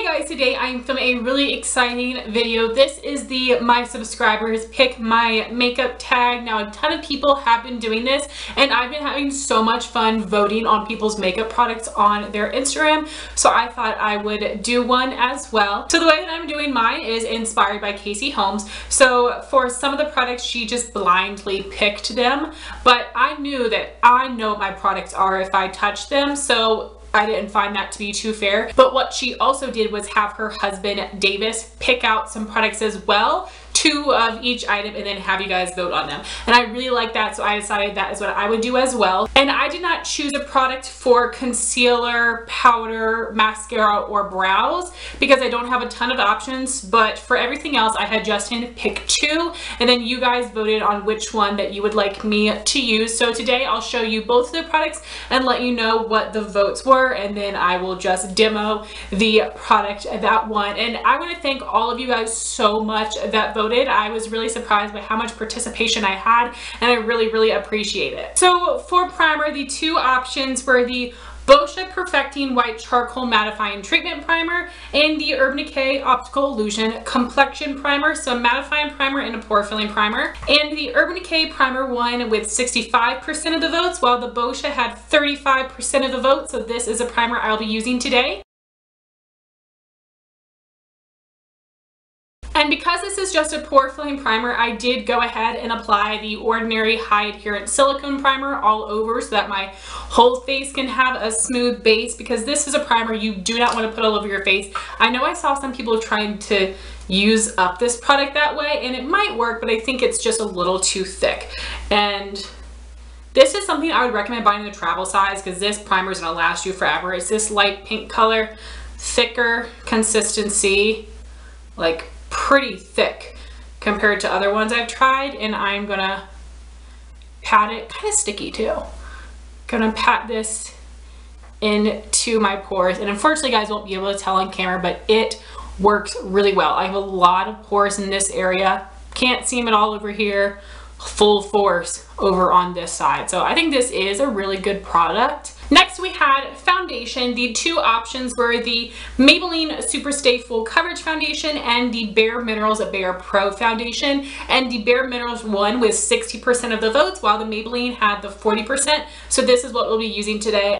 Hey guys, today I'm filming a really exciting video. This is the My Subscribers Pick My Makeup tag. Now a ton of people have been doing this and I've been having so much fun voting on people's makeup products on their Instagram, so I thought I would do one as well. So the way that I'm doing mine is inspired by Casey Holmes. So for some of the products she just blindly picked them, but I knew that I know what my products are if I touch them, so I didn't find that to be too fair. But what she also did was have her husband Davis pick out some products as well, 2 of each item, and then have you guys vote on them. And I really like that, so I decided that is what I would do as well. And I did not choose a product for concealer, powder, mascara, or brows because I don't have a ton of options, but for everything else I had Justin pick 2, and then you guys voted on which one that you would like me to use. So today I'll show you both of the products and let you know what the votes were, and then I will just demo the product that won. And I want to thank all of you guys so much that voted. I was really surprised by how much participation I had, and I really appreciate it. So for primer, the 2 options were the Boscia Perfecting White Charcoal Mattifying Treatment Primer and the Urban Decay Optical Illusion Complexion Primer. So mattifying primer and a pore filling primer. And the Urban Decay primer won with 65% of the votes, while the Boscia had 35% of the votes. So this is a primer I'll be using today. And because this is just a pore filling primer, I did go ahead and apply the Ordinary High Adherent Silicone Primer all over so that my whole face can have a smooth base, because this is a primer you do not want to put all over your face. I know I saw some people trying to use up this product that way, and it might work, but I think it's just a little too thick. And this is something I would recommend buying in the travel size, because this primer is going to last you forever. It's this light pink color, thicker consistency, like pretty thick compared to other ones I've tried, and I'm gonna pat it, kind of sticky too. Gonna pat this into my pores, and unfortunately you guys won't be able to tell on camera, but it works really well. I have a lot of pores in this area. Can't see them at all over here. Full force over on this side. So I think this is a really good product. Next we had foundation. The 2 options were the Maybelline Super Stay Full Coverage Foundation and the Bare Minerals Bare Pro Foundation. And the Bare Minerals won with 60% of the votes, while the Maybelline had the 40%. So this is what we'll be using today.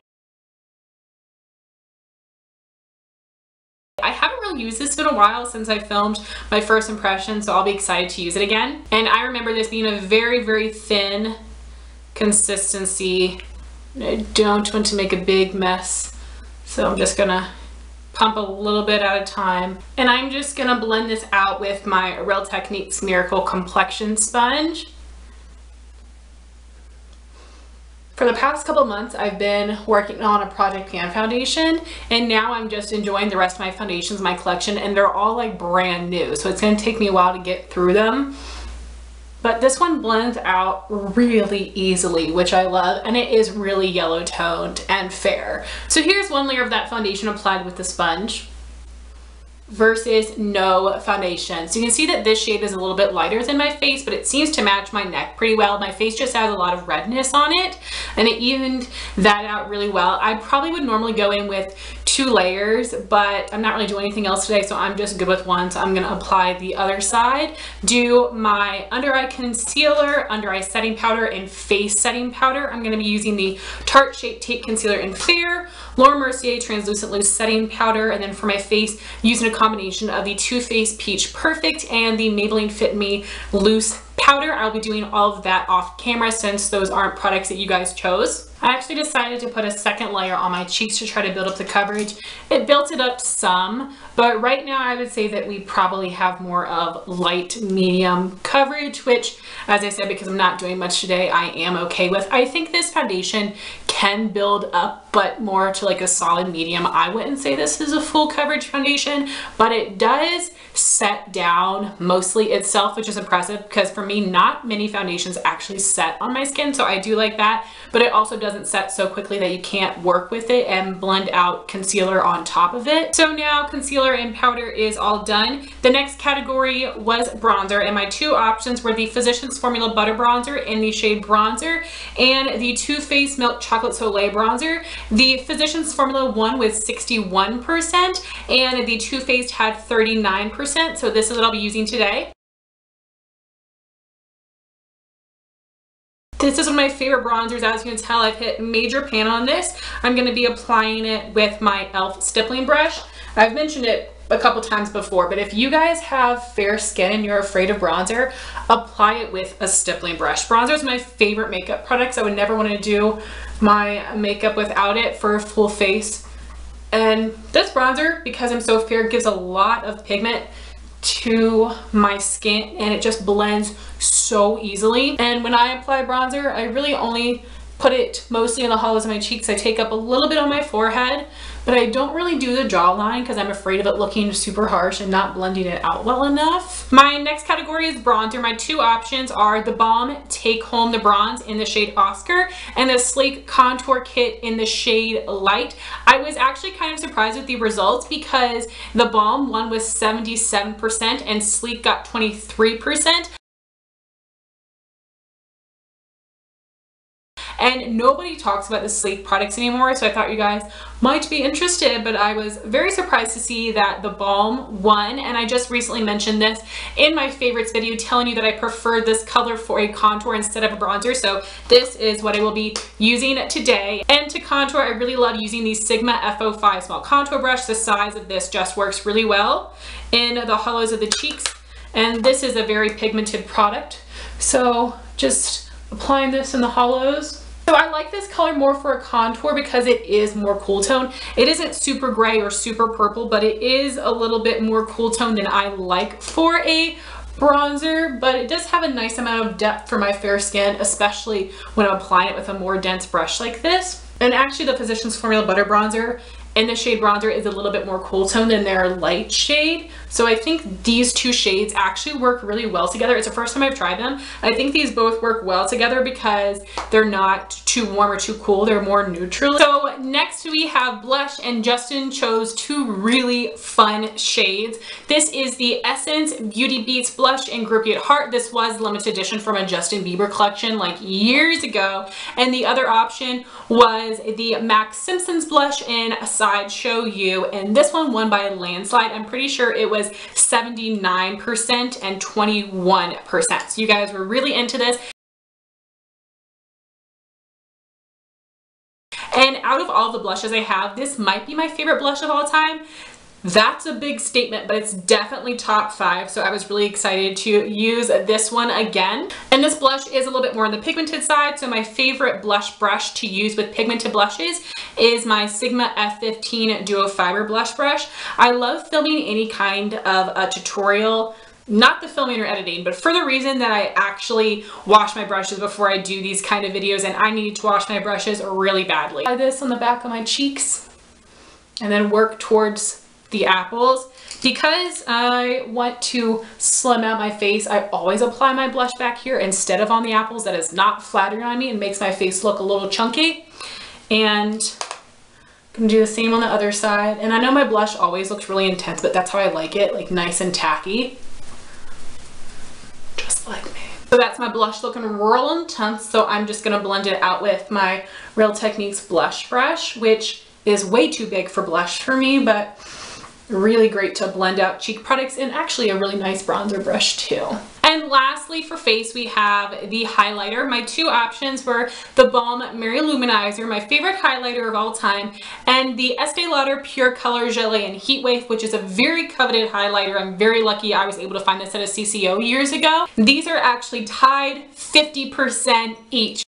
I haven't really used this in a while since I filmed my first impression, so I'll be excited to use it again. And I remember this being a very thin consistency. I don't want to make a big mess, so I'm just gonna pump a little bit at a time. And I'm just gonna blend this out with my Real Techniques Miracle Complexion Sponge. For the past couple months, I've been working on a Project Pan foundation, and now I'm just enjoying the rest of my foundations in my collection, and they're all like brand new, so it's going to take me a while to get through them. But this one blends out really easily, which I love, and it is really yellow toned and fair. So here's one layer of that foundation applied with the sponge versus no foundation. So you can see that this shade is a little bit lighter than my face, but it seems to match my neck pretty well. My face just has a lot of redness on it, and it evened that out really well. I probably would normally go in with 2 layers, but I'm not really doing anything else today, so I'm just good with one. So I'm going to apply the other side, do my under eye concealer, under eye setting powder, and face setting powder. I'm going to be using the Tarte Shape Tape Concealer in Fair, Laura Mercier Translucent Loose Setting Powder, and then for my face, using a combination of the Too Faced Peach Perfect and the Maybelline Fit Me Loose Powder. I'll be doing all of that off camera since those aren't products that you guys chose. I actually decided to put a second layer on my cheeks to try to build up the coverage. It built it up some, but right now I would say that we probably have more of light medium coverage, which, as I said, because I'm not doing much today, I am okay with. I think this foundation can build up, but more to like a solid medium. I wouldn't say this is a full coverage foundation, but it does set down mostly itself, which is impressive because for me, not many foundations actually set on my skin, so I do like that. But it also does doesn't set so quickly that you can't work with it and blend out concealer on top of it. So now concealer and powder is all done. The next category was bronzer, and my two options were the Physicians Formula Butter Bronzer in the shade Bronzer and the Too Faced Milk Chocolate Soleil Bronzer. The Physicians Formula one was 61% and the Too Faced had 39%, so this is what I'll be using today. This is one of my favorite bronzers. As you can tell, I've hit major pan on this. I'm going to be applying it with my e.l.f. stippling brush. I've mentioned it a couple times before, but if you guys have fair skin and you're afraid of bronzer, apply it with a stippling brush. Bronzer is my favorite makeup products. I would never want to do my makeup without it for a full face. And this bronzer, because I'm so fair, gives a lot of pigment to my skin and it just blends so easily. And when I apply bronzer, I really only put it mostly in the hollows of my cheeks. I take up a little bit on my forehead, but I don't really do the jawline because I'm afraid of it looking super harsh and not blending it out well enough. My next category is bronzer. My two options are theBalm Take Home the Bronze in the shade Oskar and the Sleek Contour Kit in the shade Light. I was actually kind of surprised with the results because theBalm one was 77% and Sleek got 23%. And nobody talks about the Sleek products anymore, so I thought you guys might be interested, but I was very surprised to see that theBalm won. And I just recently mentioned this in my favorites video, telling you that I prefer this color for a contour instead of a bronzer. So this is what I will be using today. And to contour, I really love using the Sigma F05 small contour brush. The size of this just works really well in the hollows of the cheeks. And this is a very pigmented product. So just applying this in the hollows. So I like this color more for a contour because it is more cool tone. It isn't super gray or super purple, but it is a little bit more cool tone than I like for a bronzer, but it does have a nice amount of depth for my fair skin, especially when I'm applying it with a more dense brush like this. And actually the Physicians Formula Butter Bronzer in the shade Bronzer is a little bit more cool tone than their light shade. So I think these two shades actually work really well together. It's the first time I've tried them. I think these both work well together because they're not too warm or too cool. They're more neutral. So next we have blush, and Justin chose two really fun shades. This is the Essence Beauty Beats Blush in Groupie at Heart. This was limited edition from a Justin Bieber collection like years ago. And the other option was the MAC Simpsons blush in Sideshow You, and this one won by a landslide. I'm pretty sure it was 79% and 21%. So you guys were really into this. And out of all the blushes I have, this might be my favorite blush of all time. That's a big statement, but it's definitely top 5. So I was really excited to use this one again. And this blush is a little bit more on the pigmented side. So my favorite blush brush to use with pigmented blushes is my Sigma F15 Duo Fiber Blush Brush. I love filming any kind of a tutorial, not the filming or editing, but for the reason that I actually wash my brushes before I do these kind of videos, and I need to wash my brushes really badly. Apply this on the back of my cheeks and then work towards the apples. Because I want to slim out my face, I always apply my blush back here instead of on the apples. That is not flattering on me and makes my face look a little chunky. And I'm gonna do the same on the other side. And I know my blush always looks really intense, but that's how I like it, like nice and tacky. Just like me. So that's my blush looking real intense. So I'm just gonna blend it out with my Real Techniques blush brush, which is way too big for blush for me, but really great to blend out cheek products, and actually a really nice bronzer brush too. And lastly for face, we have the highlighter. My two options were theBalm Mary Luminizer, my favorite highlighter of all time, and the Estee Lauder Pure Color Gelée in Heatwave, which is a very coveted highlighter. I'm very lucky I was able to find this at a CCO years ago. These are actually tied 50% each.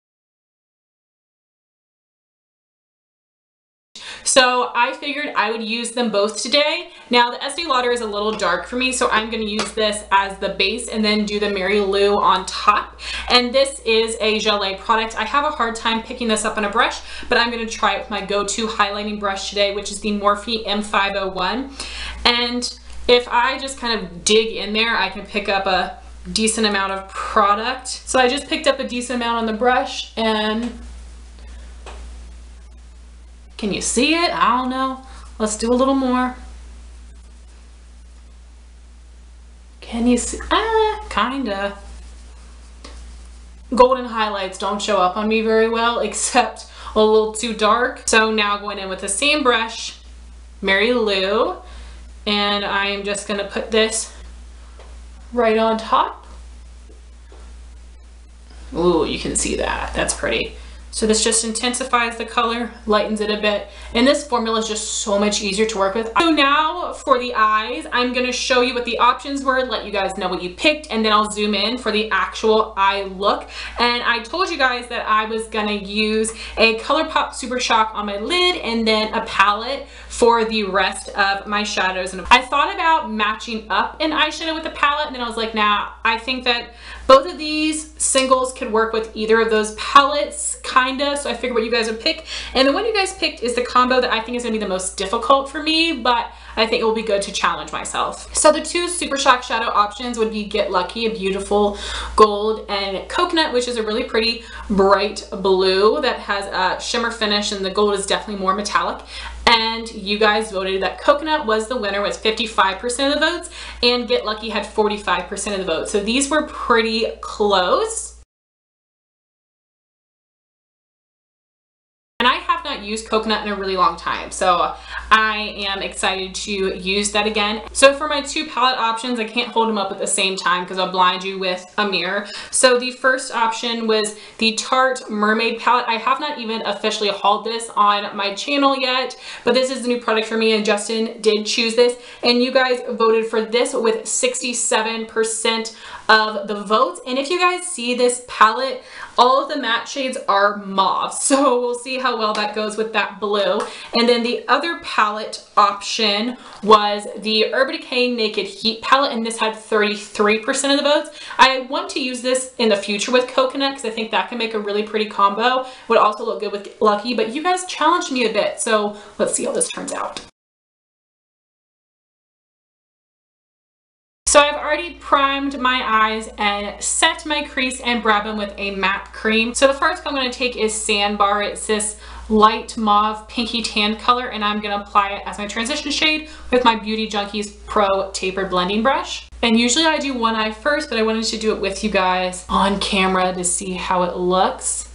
So I figured I would use them both today. Now the Estee Lauder is a little dark for me, so I'm going to use this as the base and then do the Mary Lou on top. And this is a gelée product. I have a hard time picking this up on a brush, but I'm going to try it with my go-to highlighting brush today, which is the Morphe M501. And if I just kind of dig in there, I can pick up a decent amount of product. So I just picked up a decent amount on the brush and Can you see it? I don't know. Let's do a little more. Can you see? Kinda. Golden highlights don't show up on me very well, except a little too dark. So now going in with the same brush, Mary Lou, and I'm just gonna put this right on top. Ooh, you can see that. That's pretty. So this just intensifies the color, lightens it a bit, and this formula is just so much easier to work with. So now for the eyes, I'm gonna show you what the options were, let you guys know what you picked, and then I'll zoom in for the actual eye look. And I told you guys that I was gonna use a ColourPop Super Shock on my lid and then a palette for the rest of my shadows. And I thought about matching up an eyeshadow with the palette, and then I was like, nah, I think that both of these singles could work with either of those palettes, kinda, so I figured what you guys would pick. And the one you guys picked is the combo that I think is gonna be the most difficult for me, but I think it will be good to challenge myself. So the two Super Shock shadow options would be Get Lucky, a beautiful gold, and Coconut, which is a really pretty bright blue that has a shimmer finish, and the gold is definitely more metallic. And you guys voted that Coconut was the winner with 55% of the votes, and Get Lucky had 45% of the votes. So these were pretty close. And I have not used Coconut in a really long time, so I am excited to use that again. So for my two palette options, I can't hold them up at the same time because I'll blind you with a mirror. So the first option was the Tarte Mermaid palette. I have not even officially hauled this on my channel yet, but this is a new product for me, and Justin did choose this, and you guys voted for this with 67% of the votes. And if you guys see this palette, all of the matte shades are mauve, so we'll see how well that goes with that blue. And then the other palette option was the Urban Decay Naked Heat palette, and this had 33% of the votes. I want to use this in the future with Coconut because I think that can make a really pretty combo. Would also look good with Lucky, but you guys challenged me a bit, so let's see how this turns out. So I've already primed my eyes and set my crease and brab them with a matte cream. So the first I'm going to take is Sandbar. It's this light mauve pinky tan color, and I'm going to apply it as my transition shade with my Beauty Junkies Pro Tapered Blending Brush. And usually I do one eye first, but I wanted to do it with you guys on camera to see how it looks.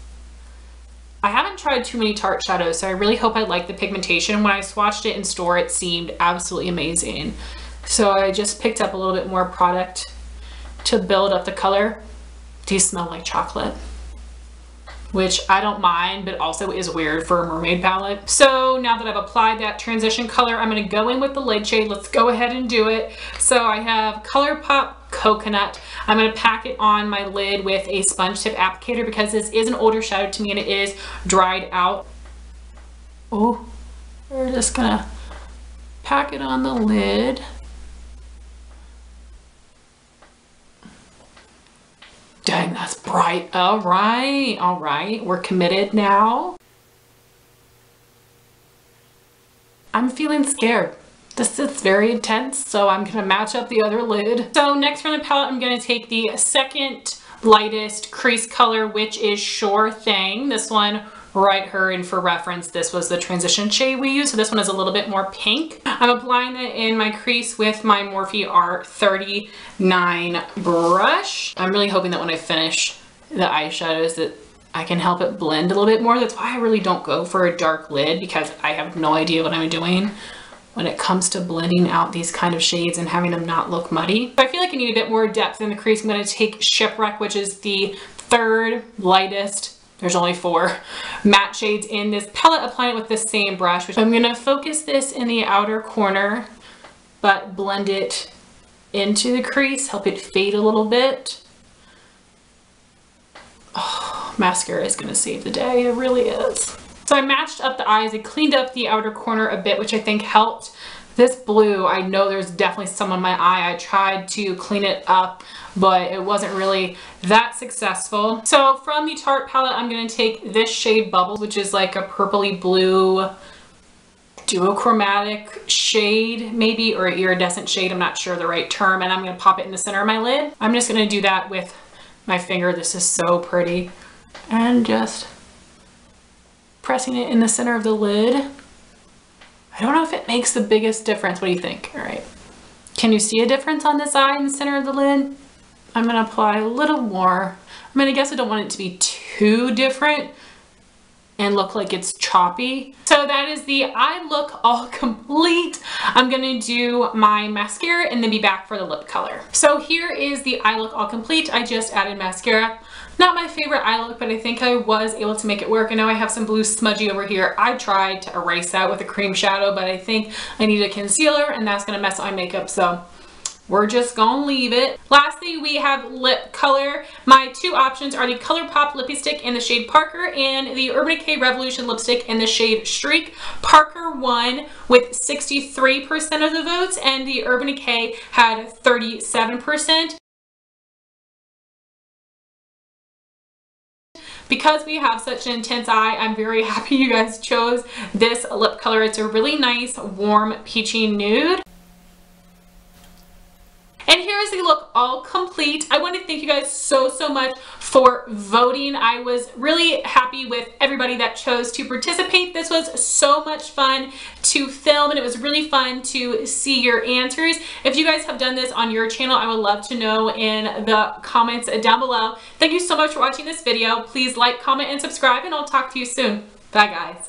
I haven't tried too many Tarte shadows, so I really hope I like the pigmentation. When I swatched it in store, it seemed absolutely amazing. So I just picked up a little bit more product to build up the color. These smell like chocolate, which I don't mind, but also is weird for a mermaid palette. So now that I've applied that transition color, I'm gonna go in with the lid shade. Let's go ahead and do it. So I have ColourPop Coconut. I'm gonna pack it on my lid with a sponge tip applicator because this is an older shadow to me and it is dried out. Oh, we're just gonna pack it on the lid. Dang, that's bright. All right, we're committed now. I'm feeling scared. This is very intense, so I'm gonna match up the other lid. So next from the palette, I'm gonna take the second lightest crease color, which is Sure Thing. This one, right here, and for reference, this was the transition shade we used. So this one is a little bit more pink. I'm applying it in my crease with my Morphe R39 brush. I'm really hoping that when I finish the eyeshadows that I can help it blend a little bit more. That's why I really don't go for a dark lid, because I have no idea what I'm doing when it comes to blending out these kind of shades and having them not look muddy. So I feel like I need a bit more depth in the crease. I'm gonna take Shipwreck, which is the third lightest, there's only 4 matte shades in this palette, applying it with the same brush. Which I'm gonna focus this in the outer corner, but blend it into the crease, help it fade a little bit. Oh, mascara is gonna save the day, it really is. So I matched up the eyes, I cleaned up the outer corner a bit, which I think helped. This blue, I know there's definitely some on my eye. I tried to clean it up, but it wasn't really that successful. So from the Tarte palette, I'm gonna take this shade Bubbles, which is like a purpley blue duochromatic shade maybe, or iridescent shade, I'm not sure the right term, and I'm gonna pop it in the center of my lid. I'm just gonna do that with my finger. This is so pretty. And just pressing it in the center of the lid. I don't know if it makes the biggest difference. What do you think? All right. Can you see a difference on this eye in the center of the lid? I'm gonna apply a little more. I mean, I guess I don't want it to be too different and look like it's choppy. So that is the eye look all complete. I'm gonna do my mascara and then be back for the lip color. So here is the eye look all complete. I just added mascara. Not my favorite eye look, but I think I was able to make it work. I know I have some blue smudgy over here. I tried to erase that with a cream shadow, but I think I need a concealer and that's gonna mess up my makeup, so we're just gonna leave it. Lastly, we have lip color. My two options are the ColourPop Lippie Stick in the shade Parker and the Urban Decay Revolution lipstick in the shade Streak. Parker won with 63% of the votes and the Urban Decay had 37%. Because we have such an intense eye, I'm very happy you guys chose this lip color. It's a really nice, warm, peachy nude. And here is the look all complete. I want to thank you guys so much for voting. I was really happy with everybody that chose to participate. This was so much fun to film and it was really fun to see your answers. If you guys have done this on your channel, I would love to know in the comments down below. Thank you so much for watching this video. Please like, comment, and subscribe, and I'll talk to you soon. Bye guys.